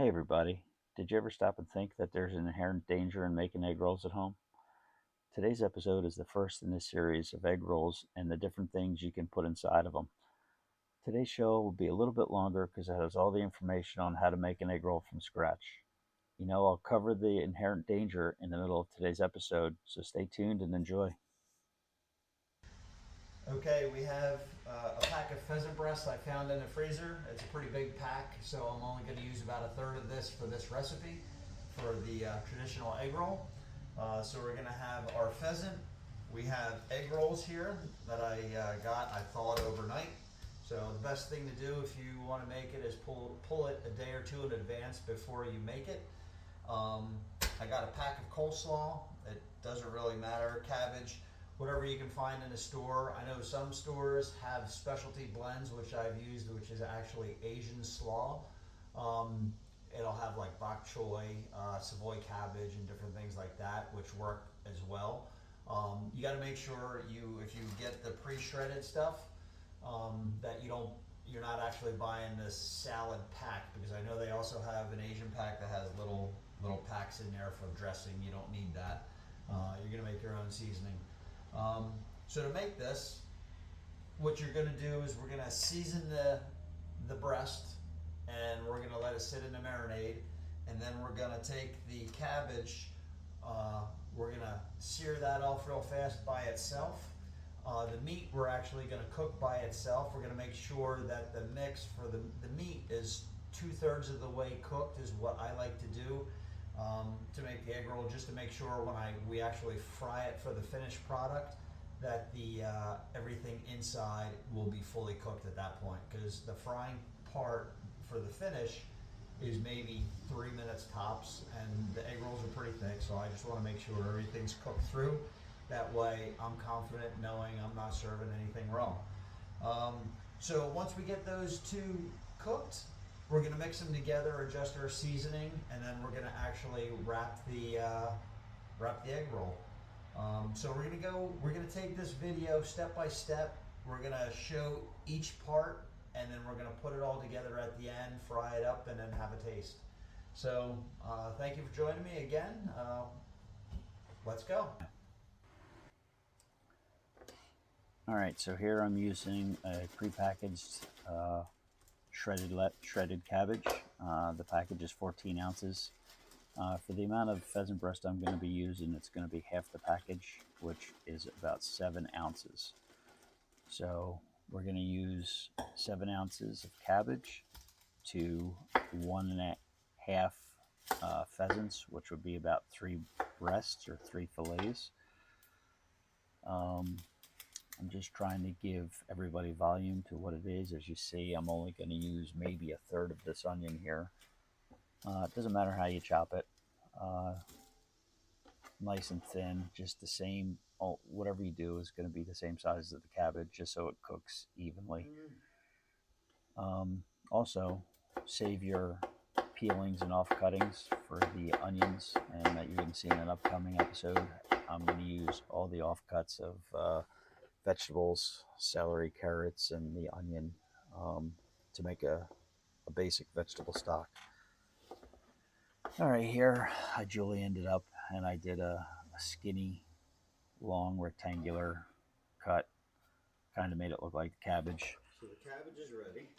Hey everybody, did you ever stop and think that there's an inherent danger in making egg rolls at home? Today's episode is the first in this series of egg rolls and the different things you can put inside of them. Today's show will be a little bit longer because it has all the information on how to make an egg roll from scratch. I'll cover the inherent danger in the middle of today's episode, so stay tuned and enjoy. Okay, we have a pack of pheasant breasts I found in the freezer. It's a pretty big pack, so I'm only going to use about a third of this for this recipe for the traditional egg roll. So we're going to have our pheasant. We have egg rolls here that I I thawed overnight. So the best thing to do if you want to make it is pull it a day or two in advance before you make it. I got a pack of coleslaw. It doesn't really matter. Cabbage, whatever you can find in a store. I know some stores have specialty blends, which I've used, which is actually Asian slaw. It'll have like bok choy, Savoy cabbage, and different things like that, which work as well. You got to make sure if you get the pre-shredded stuff, that you're not actually buying this salad pack, because I know they also have an Asian pack that has little packs in there for dressing. You don't need that. You're gonna make your own seasoning. So to make this, what you're gonna do is we're gonna season the breast, and we're gonna let it sit in the marinade, and then we're gonna take the cabbage. We're gonna sear that off real fast by itself. The meat we're actually going to cook by itself. We're going to make sure that the mix for the meat is 2/3 of the way cooked, is what I like to do to make the egg roll, just to make sure when we actually fry it for the finished product that the everything inside will be fully cooked at that point, because the frying part for the finish is maybe 3 minutes tops, and the egg rolls are pretty thick, so I just want to make sure everything's cooked through. That way I'm confident knowing I'm not serving anything wrong. So once we get those two cooked, we're going to mix them together, adjust our seasoning, and then we're going to actually wrap the egg roll. So we're going to take this video step by step. We're going to show each part, and then we're going to put it all together at the end, fry it up, and then have a taste. So thank you for joining me again. Let's go. Alright, so here I'm using a prepackaged shredded cabbage. The package is 14 ounces. For the amount of pheasant breast I'm going to be using, it's going to be half the package, which is about 7 ounces. So we're going to use 7 ounces of cabbage to 1.5 pheasants, which would be about 3 breasts or 3 fillets. I'm just trying to give everybody volume to what it is. As you see, I'm only going to use maybe a third of this onion here. It doesn't matter how you chop it. Nice and thin, just the same. Whatever you do is going to be the same size as the cabbage, just so it cooks evenly. Also, save your peelings and off cuttings for the onions, and that you're going to see in an upcoming episode. I'm going to use all the offcuts of vegetables, celery, carrots, and the onion to make a basic vegetable stock. All right, here I julienned it up, and I did a skinny, long, rectangular cut. Kind of made it look like cabbage. So the cabbage is ready.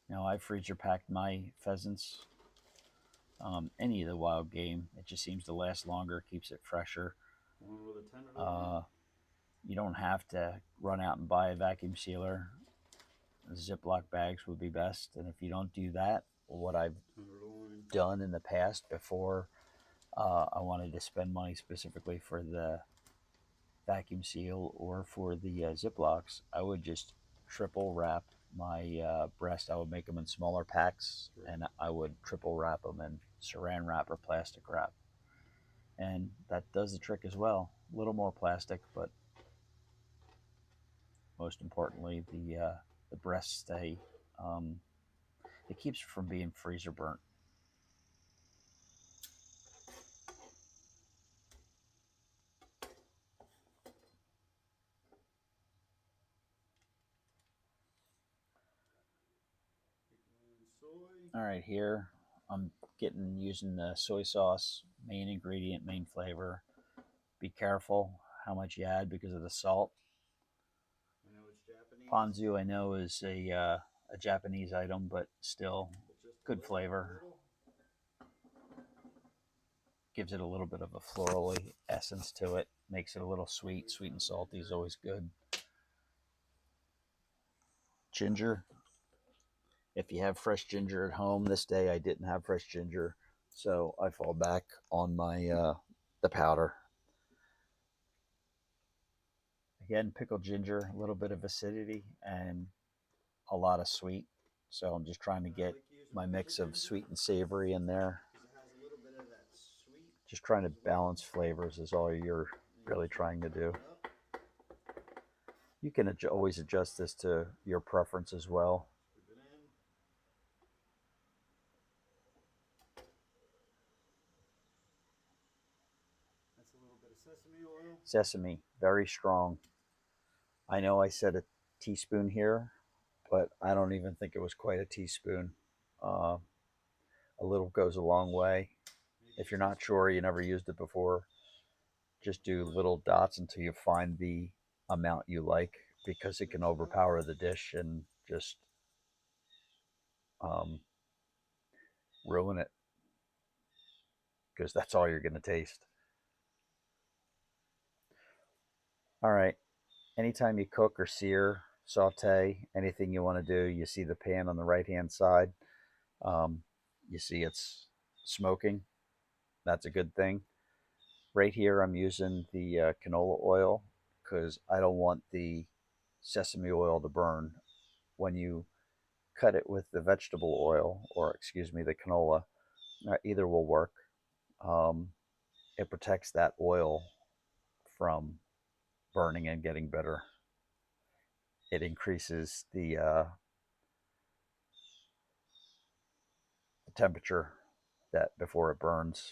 Now I freezer packed my pheasants. Any of the wild game, it just seems to last longer, keeps it fresher. You don't have to run out and buy a vacuum sealer. Ziploc bags would be best, and if you don't do that, what I've done in the past before I wanted to spend money specifically for the vacuum seal or for the Ziplocs, I would just triple wrap my breast. I would make them in smaller packs, and I would triple wrap them in saran wrap or plastic wrap, and that does the trick as well. A little more plastic, but most importantly, the breasts stay. It keeps it from being freezer burnt. All right, here I'm using the soy sauce, main ingredient, main flavor. Be careful how much you add because of the salt. Ponzu, I know, is a Japanese item, but still good flavor. Gives it a little bit of a florally essence to it. Makes it a little sweet. Sweet and salty is always good. Ginger. If you have fresh ginger at home, this day I didn't have fresh ginger, so I fall back on my the powder. Again, pickled ginger, a little bit of acidity and a lot of sweet. So I'm just trying to get my mix of sweet and savory in there. Just trying to balance flavors is all you're really trying to do. You can always adjust this to your preference as well. That's a little bit of sesame oil. Sesame, very strong. I know I said a teaspoon here, but I don't even think it was quite a teaspoon. A little goes a long way. If you're not sure, you never used it before, just do little dots until you find the amount you like, because it can overpower the dish and just ruin it, because that's all you're going to taste. All right. Anytime you cook or sear, saute, anything you want to do, you see the pan on the right-hand side. You see it's smoking. That's a good thing. Right here, I'm using the canola oil because I don't want the sesame oil to burn. When you cut it with the vegetable oil, or excuse me, the canola, either will work. It protects that oil from burning and getting bitter. It increases the temperature that before it burns.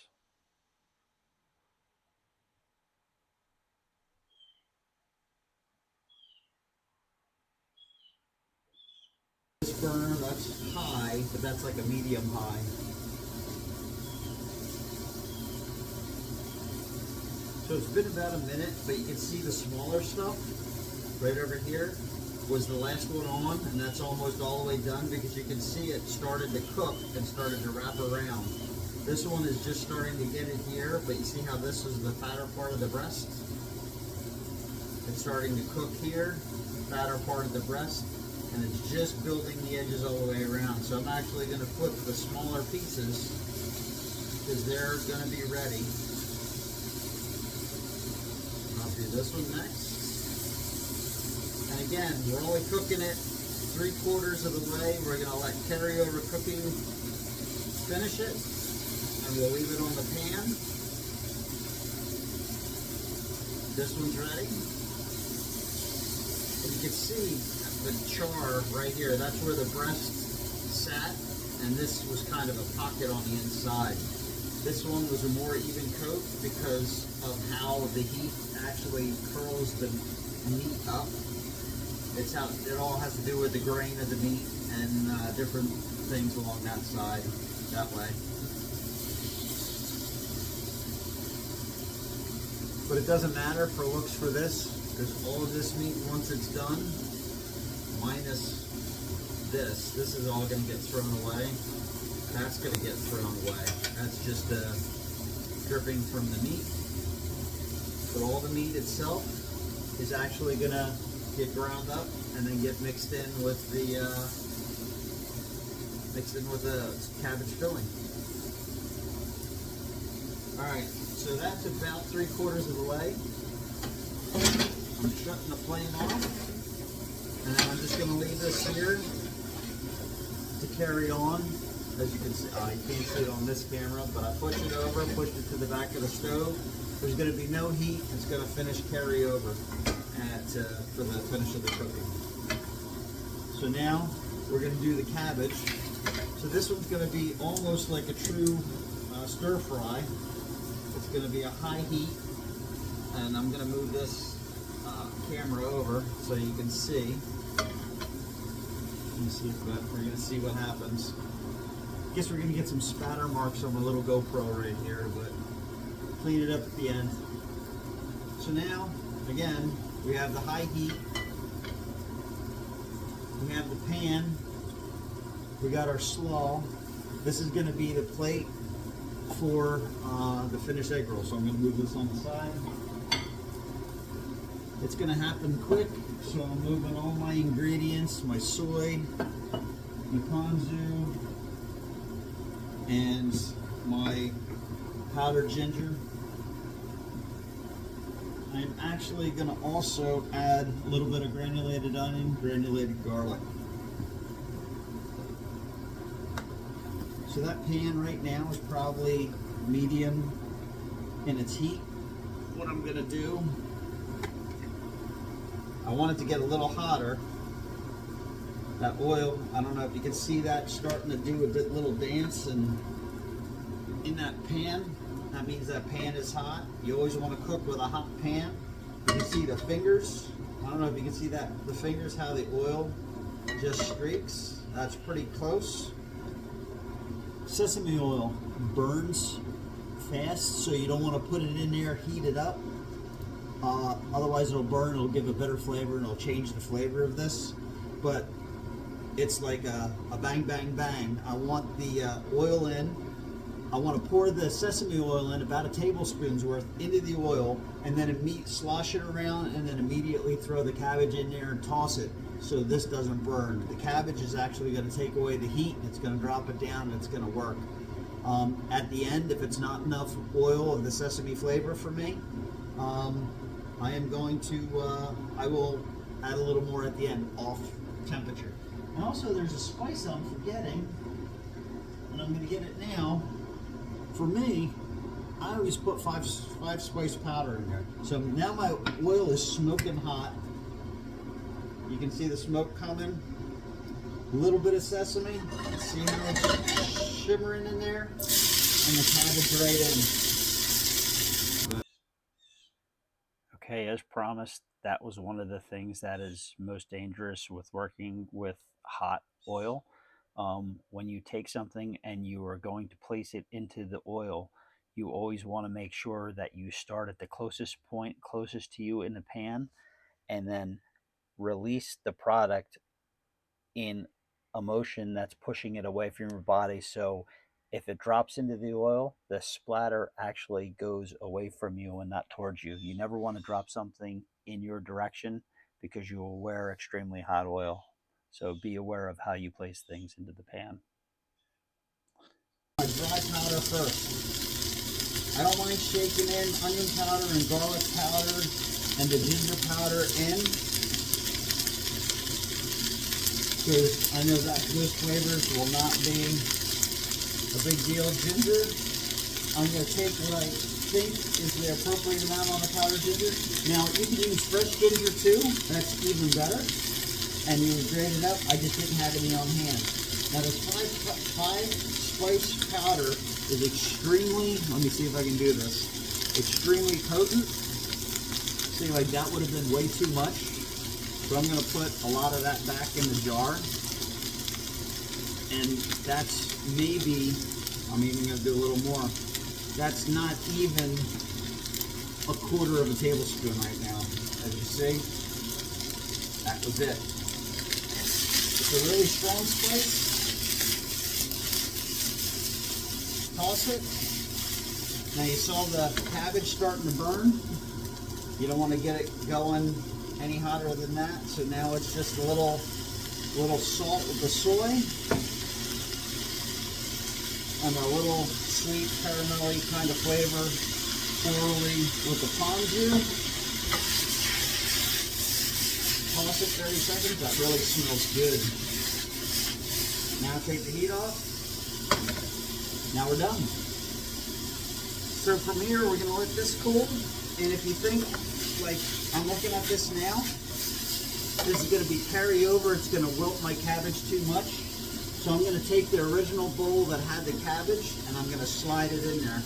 This burner, that's high, but that's like a medium high. So it's been about a minute, but you can see the smaller stuff right over here was the last one on, and that's almost all the way done because you can see it started to cook and started to wrap around. This one is just starting to get it here, but you see how this is the fatter part of the breast? It's starting to cook here, fatter part of the breast, and it's just building the edges all the way around. So I'm actually going to flip the smaller pieces because they're going to be ready. I'll do this one next. And again, we're only cooking it 3/4 of the way. We're going to let carryover cooking finish it, and we'll leave it on the pan. This one's ready. And you can see the char right here. That's where the breast sat, and this was kind of a pocket on the inside. This one was a more even coat because of how the heat actually curls the meat up. It all has to do with the grain of the meat and different things along that side, that way. But it doesn't matter for looks for this, because all of this meat, once it's done, minus this is all going to get thrown away. That's going to get thrown away. That's just dripping from the meat. But all the meat itself is actually going to get ground up and then get mixed in with the cabbage filling. All right, so that's about 3/4 of the way. I'm shutting the flame off, and then I'm just going to leave this here to carry on. As you can see, you can't see it on this camera, but I pushed it over, pushed it to the back of the stove. There's going to be no heat. It's going to carry over for the finish of the cooking. So now we're going to do the cabbage. So this one's going to be almost like a true stir fry. It's going to be a high heat, and I'm going to move this camera over so you can see. We're going to see what happens. Guess we're gonna get some spatter marks on my little GoPro right here, but clean it up at the end. So now, again, we have the high heat. We have the pan. We got our slaw. This is gonna be the plate for the finished egg roll. So I'm gonna move this on the side. It's gonna happen quick, so I'm moving all my ingredients, my soy, my ponzu, and my powdered ginger. I'm actually gonna also add a little bit of granulated onion, granulated garlic. So that pan right now is probably medium in its heat. What I'm gonna do, I want it to get a little hotter. That oil, I don't know if you can see that starting to do a little dance and in that pan. That means that pan is hot. You always want to cook with a hot pan. You can see the fingers. I don't know if you can see that, the fingers, how the oil just streaks. That's pretty close. Sesame oil burns fast, so you don't want to put it in there, heat it up. Otherwise it'll burn, it'll give a better flavor, and it'll change the flavor of this. But it's like a bang, bang, bang. I want the oil in. I want to pour the sesame oil in, about a tablespoon's worth, into the oil, and then slosh it around, and then immediately throw the cabbage in there and toss it so this doesn't burn. The cabbage is actually going to take away the heat, and it's going to drop it down, and it's going to work. At the end, if it's not enough oil of the sesame flavor for me, I am going to, I will add a little more at the end, off temperature. And also there's a spice I'm forgetting, and I'm going to get it now. For me, I always put five spice powder in there. So now my oil is smoking hot. You can see the smoke coming. A little bit of sesame. See how it's shimmering in there? And the cabbage right in. Okay, as promised, that was one of the things that is most dangerous with working with hot oil. When you take something and you are going to place it into the oil, you always want to make sure that you start at the closest point, closest to you in the pan, and then release the product in a motion that's pushing it away from your body. So if it drops into the oil, the splatter actually goes away from you and not towards you. You never want to drop something in your direction because you will wear extremely hot oil. So be aware of how you place things into the pan. My dry powder first. I don't mind shaking in onion powder and garlic powder and the ginger powder in, because I know that those flavors will not be a big deal. Ginger, I'm going to take what I think is the appropriate amount on the powdered ginger. Now, you can use fresh ginger too. That's even better. And you would grate it up. I just didn't have any on hand. Now, the five spice powder is extremely, let me see if I can do this, extremely potent. See, like that would have been way too much. So I'm going to put a lot of that back in the jar. And that's maybe, I'm even going to do a little more. That's not even a quarter of a tablespoon right now. As you see, that was it. It's a really strong spice. Toss it. Now you saw the cabbage starting to burn. You don't want to get it going any hotter than that. So now it's just a little salt with the soy. And a little sweet caramelly kind of flavor, swirly with the ponzu. Toss it 30 seconds. That really smells good. Now take the heat off. Now we're done. So from here, we're going to let this cool. And if you think, like I'm looking at this now, this is going to be carryover. It's going to wilt my cabbage too much. So I'm going to take the original bowl that had the cabbage and I'm going to slide it in there.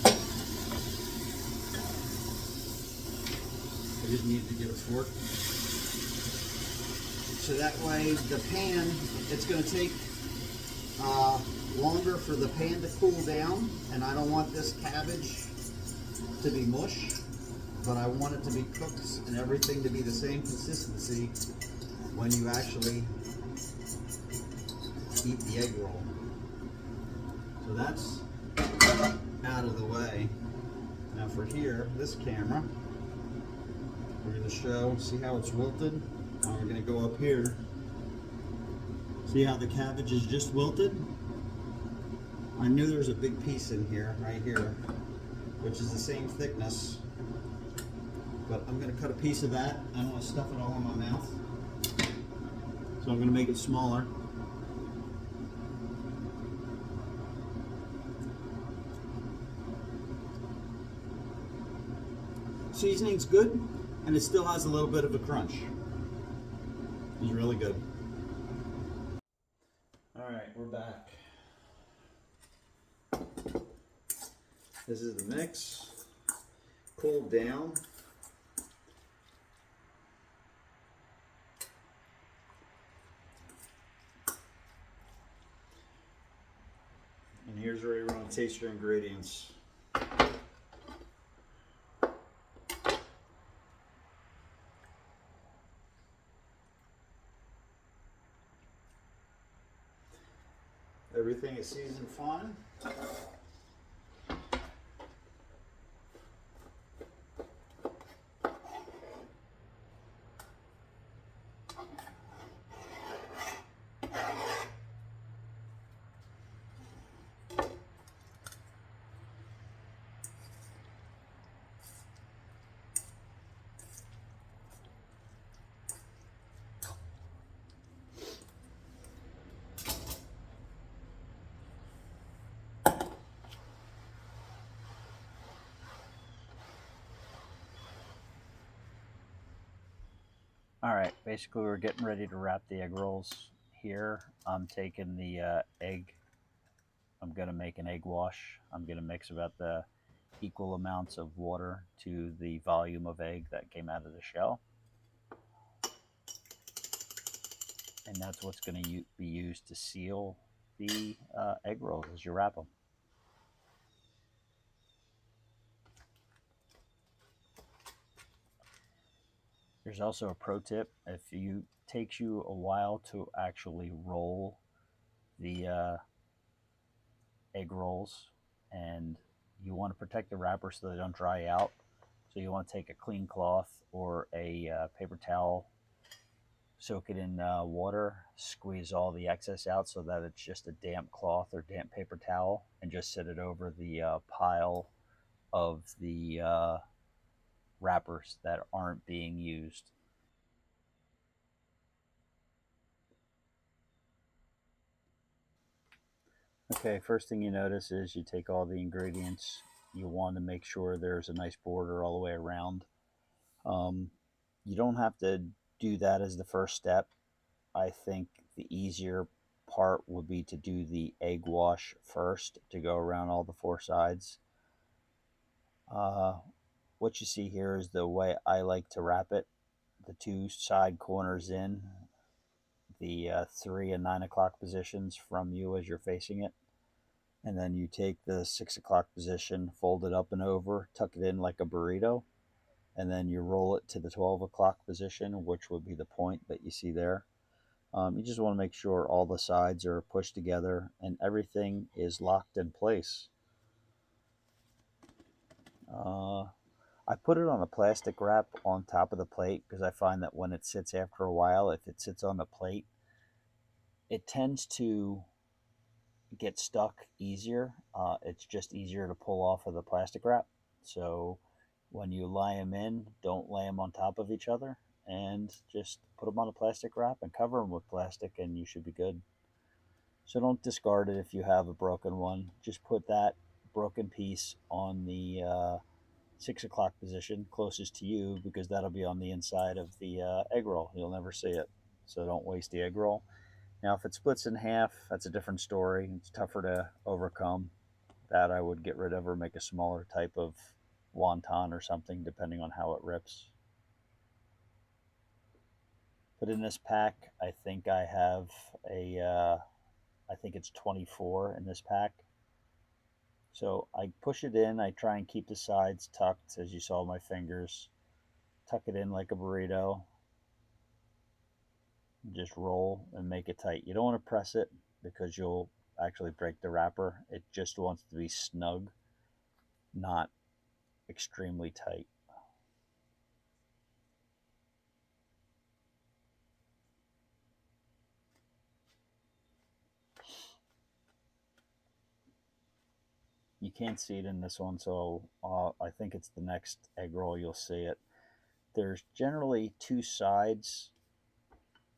I just need to get a fork. So that way the pan, it's going to take longer for the pan to cool down, and I don't want this cabbage to be mush, but I want it to be cooked and everything to be the same consistency when you actually eat the egg roll. So that's out of the way. Now for here, this camera, we're going to show, see how it's wilted? Now we're going to go up here. See how the cabbage is just wilted? I knew there was a big piece in here, right here, which is the same thickness. But I'm going to cut a piece of that. I don't want to stuff it all in my mouth. So I'm going to make it smaller. Seasoning's good, and it still has a little bit of a crunch. It's really good. All right, we're back. This is the mix. Cooled down. And here's where you want to taste your ingredients. Everything is seasoned fine. All right, basically we're getting ready to wrap the egg rolls here. I'm taking the egg. I'm going to make an egg wash. I'm going to mix about the equal amounts of water to the volume of egg that came out of the shell. And that's what's going to be used to seal the egg rolls as you wrap them. There's also a pro tip. If it takes you a while to actually roll the egg rolls and you want to protect the wrapper so they don't dry out, so you want to take a clean cloth or a paper towel, soak it in water, squeeze all the excess out so that it's just a damp cloth or damp paper towel, and just set it over the pile of the wrappers that aren't being used. Okay, first thing you notice is you take all the ingredients. You want to make sure there's a nice border all the way around. You don't have to do that as the first step. I think the easier part would be to do the egg wash first to go around all the four sides. What you see here is the way I like to wrap it. The two side corners in, the 3 and 9 o'clock positions from you as you're facing it. And then you take the 6 o'clock position, fold it up and over, tuck it in like a burrito, and then you roll it to the 12 o'clock position, which would be the point that you see there. You just want to make sure all the sides are pushed together and everything is locked in place. I put it on a plastic wrap on top of the plate because I find that when it sits after a while, if it sits on the plate, it tends to get stuck easier. It's just easier to pull off of the plastic wrap. So when you lie them in, don't lay them on top of each other, and just put them on a plastic wrap and cover them with plastic, and you should be good. So don't discard it if you have a broken one. Just put that broken piece on the 6 o'clock position closest to you, because that'll be on the inside of the egg roll. You'll never see it. So don't waste the egg roll. Now, if it splits in half, that's a different story. It's tougher to overcome. That I would get rid of or make a smaller type of wonton or something, depending on how it rips. But in this pack, I think I have a I think it's 24 in this pack. So I push it in. I try and keep the sides tucked, as you saw my fingers. Tuck it in like a burrito. Just roll and make it tight. You don't want to press it because you'll actually break the wrapper. It just wants to be snug, not extremely tight. You can't see it in this one, so I think it's the next egg roll you'll see it. There's generally two sides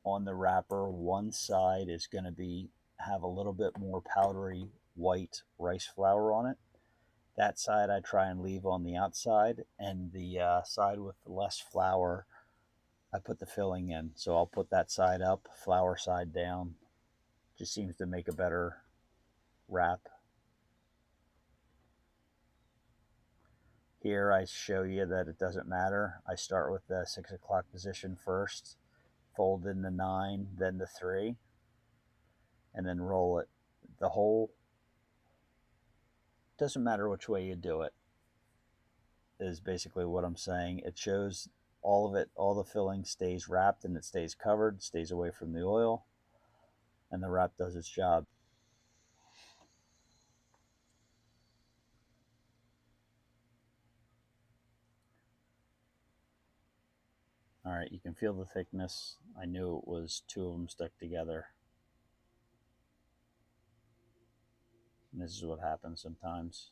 on the wrapper. One side is going to be have a little bit more powdery white rice flour on it. That side I try and leave on the outside, and the side with less flour I put the filling in. So I'll put that side up, flour side down. Just seems to make a better wrap. Here I show you that it doesn't matter. I start with the 6 o'clock position first, fold in the 9, then the 3, and then roll it. The whole, doesn't matter which way you do it, is basically what I'm saying. It shows all of it, all the filling stays wrapped and it stays covered, stays away from the oil, and the wrap does its job. All right, you can feel the thickness. I knew it was two of them stuck together. And this is what happens sometimes.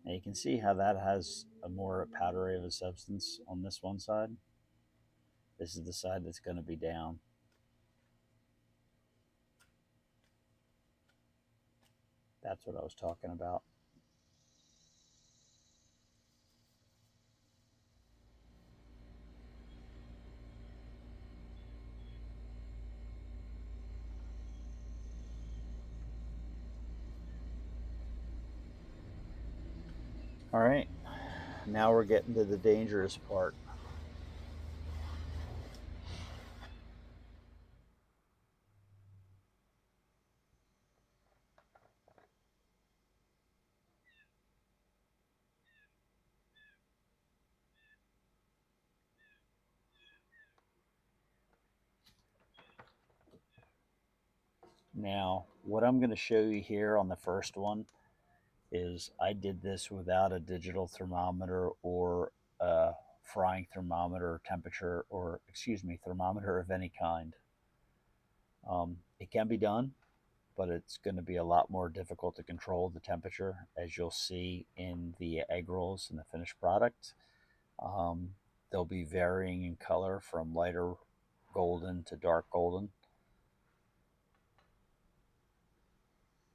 Now you can see how that has a more powdery of a substance on this one side. This is the side that's going to be down. That's what I was talking about. All right, now we're getting to the dangerous part. Now, what I'm going to show you here on the first one is I did this without a digital thermometer or a frying thermometer temperature, or excuse me, thermometer of any kind. It can be done, but it's going to be a lot more difficult to control the temperature, as you'll see in the egg rolls and the finished product. They'll be varying in color from lighter golden to dark golden.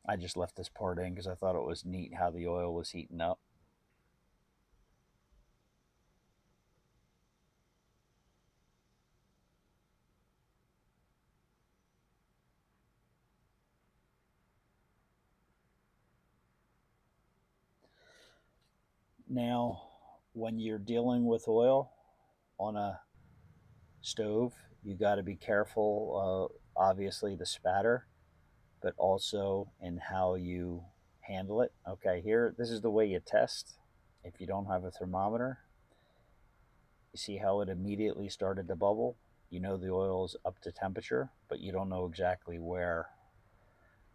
I just left this part in because I thought it was neat how the oil was heating up. Now, when you're dealing with oil on a stove, you got to be careful, obviously, the spatter, but also in how you handle it. Okay, here, this is the way you test. If you don't have a thermometer, you see how it immediately started to bubble? You know the oil is up to temperature, but you don't know exactly where.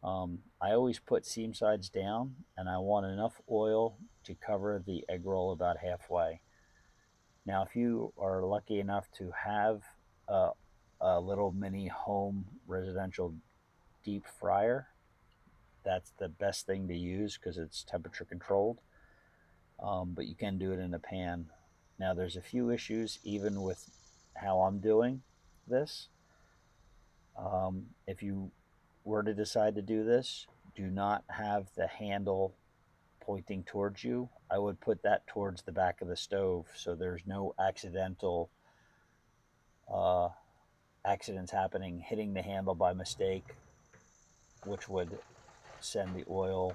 I always put seam sides down, and I want enough oil to cover the egg roll about halfway. Now, if you are lucky enough to have a, a little mini home residential deep fryer, that's the best thing to use because it's temperature controlled. But you can do it in a pan. Now, there's a few issues even with how I'm doing this. If you were to decide to do this, do not have the handle pointing towards you. I would put that towards the back of the stove so there's no uh, accidents happening, hitting the handle by mistake, which would send the oil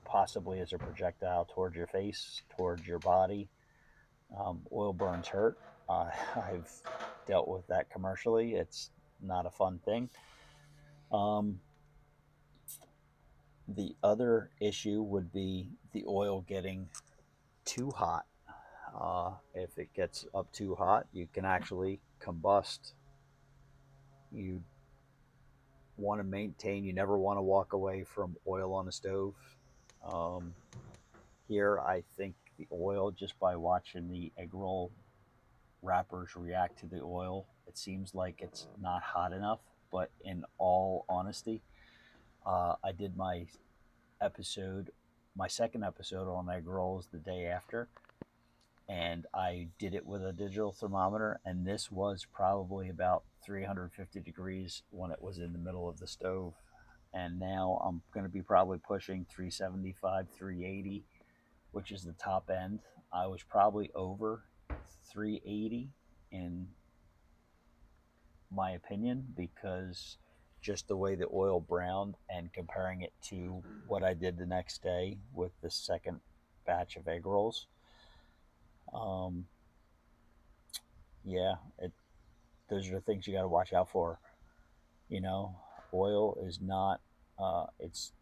possibly as a projectile towards your face, towards your body. Oil burns hurt. I've dealt with that commercially. It's not a fun thing. Um, the other issue would be the oil getting too hot. If it gets up too hot, you can actually combust. You want to maintain, you never want to walk away from oil on the stove. Um, Here, I think the oil, just by watching the egg roll wrappers react to the oil, it seems like it's not hot enough. But in all honesty, I did episode, my second episode on egg rolls the day after, and I did it with a digital thermometer, and this was probably about 350 degrees when it was in the middle of the stove. And now I'm going to be probably pushing 375, 380, which is the top end. I was probably over 380 in my opinion, because just the way the oil browned and comparing it to what I did the next day with the second batch of egg rolls. Um, yeah, those are the things you got to watch out for. You know, oil is not, it's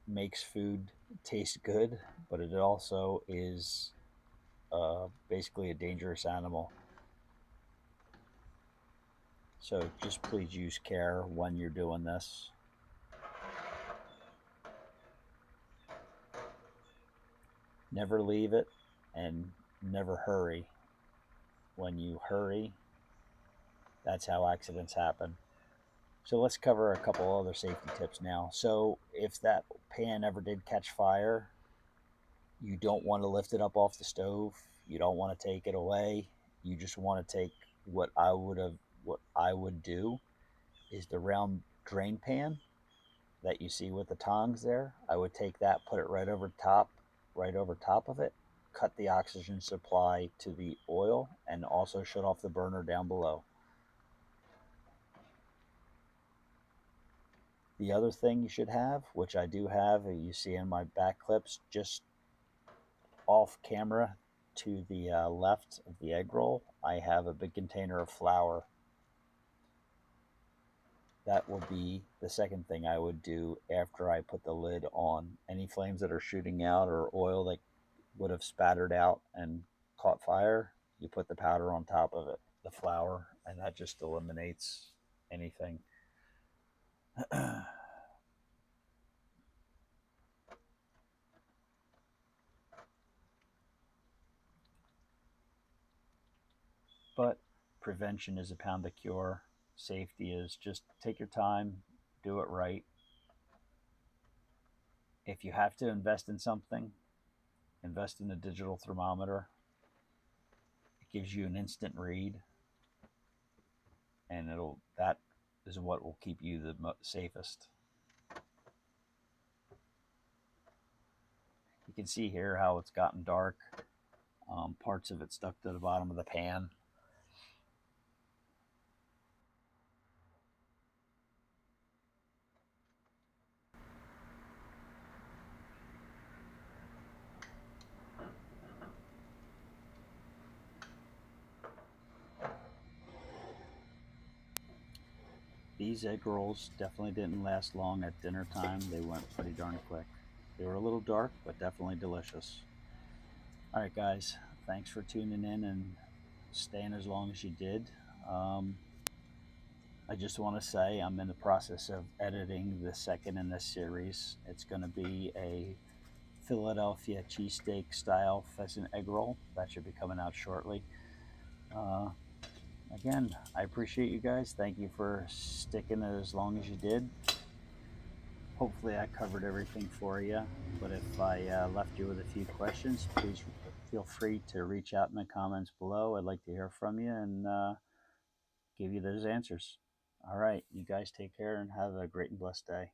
makes food taste good, but it also is basically a dangerous animal. So just please use care when you're doing this. Never leave it, and never hurry. When you hurry, that's how accidents happen. So let's cover a couple other safety tips now. So if that pan ever did catch fire, you don't want to lift it up off the stove. You don't want to take it away. You just want to take what I would do is the round drain pan that you see with the tongs there. I would take that, put it right over top of it, cut the oxygen supply to the oil, and also shut off the burner down below. The other thing you should have, which I do have, you see in my back clips, just off camera to the left of the egg roll, I have a big container of flour. That will be the second thing I would do after I put the lid on. Any flames that are shooting out or oil that would have spattered out and caught fire, you put the powder on top of it, the flour, and that just eliminates anything. But prevention is a pound of cure. Safety is just take your time, do it right. If you have to invest in something, invest in a digital thermometer. It gives you an instant read, and that is what will keep you the safest. You can see here how it's gotten dark. Parts of it stuck to the bottom of the pan. These egg rolls definitely didn't last long at dinner time. They went pretty darn quick. They were a little dark, but definitely delicious. All right, guys, thanks for tuning in and staying as long as you did. Um, I just want to say I'm in the process of editing the second in this series. It's going to be a Philadelphia cheesesteak style pheasant egg roll that should be coming out shortly. Uh, Again, I appreciate you guys. Thank you for sticking it as long as you did. Hopefully, I covered everything for you. But if I left you with a few questions, please feel free to reach out in the comments below. I'd like to hear from you and give you those answers. All right, you guys take care and have a great and blessed day.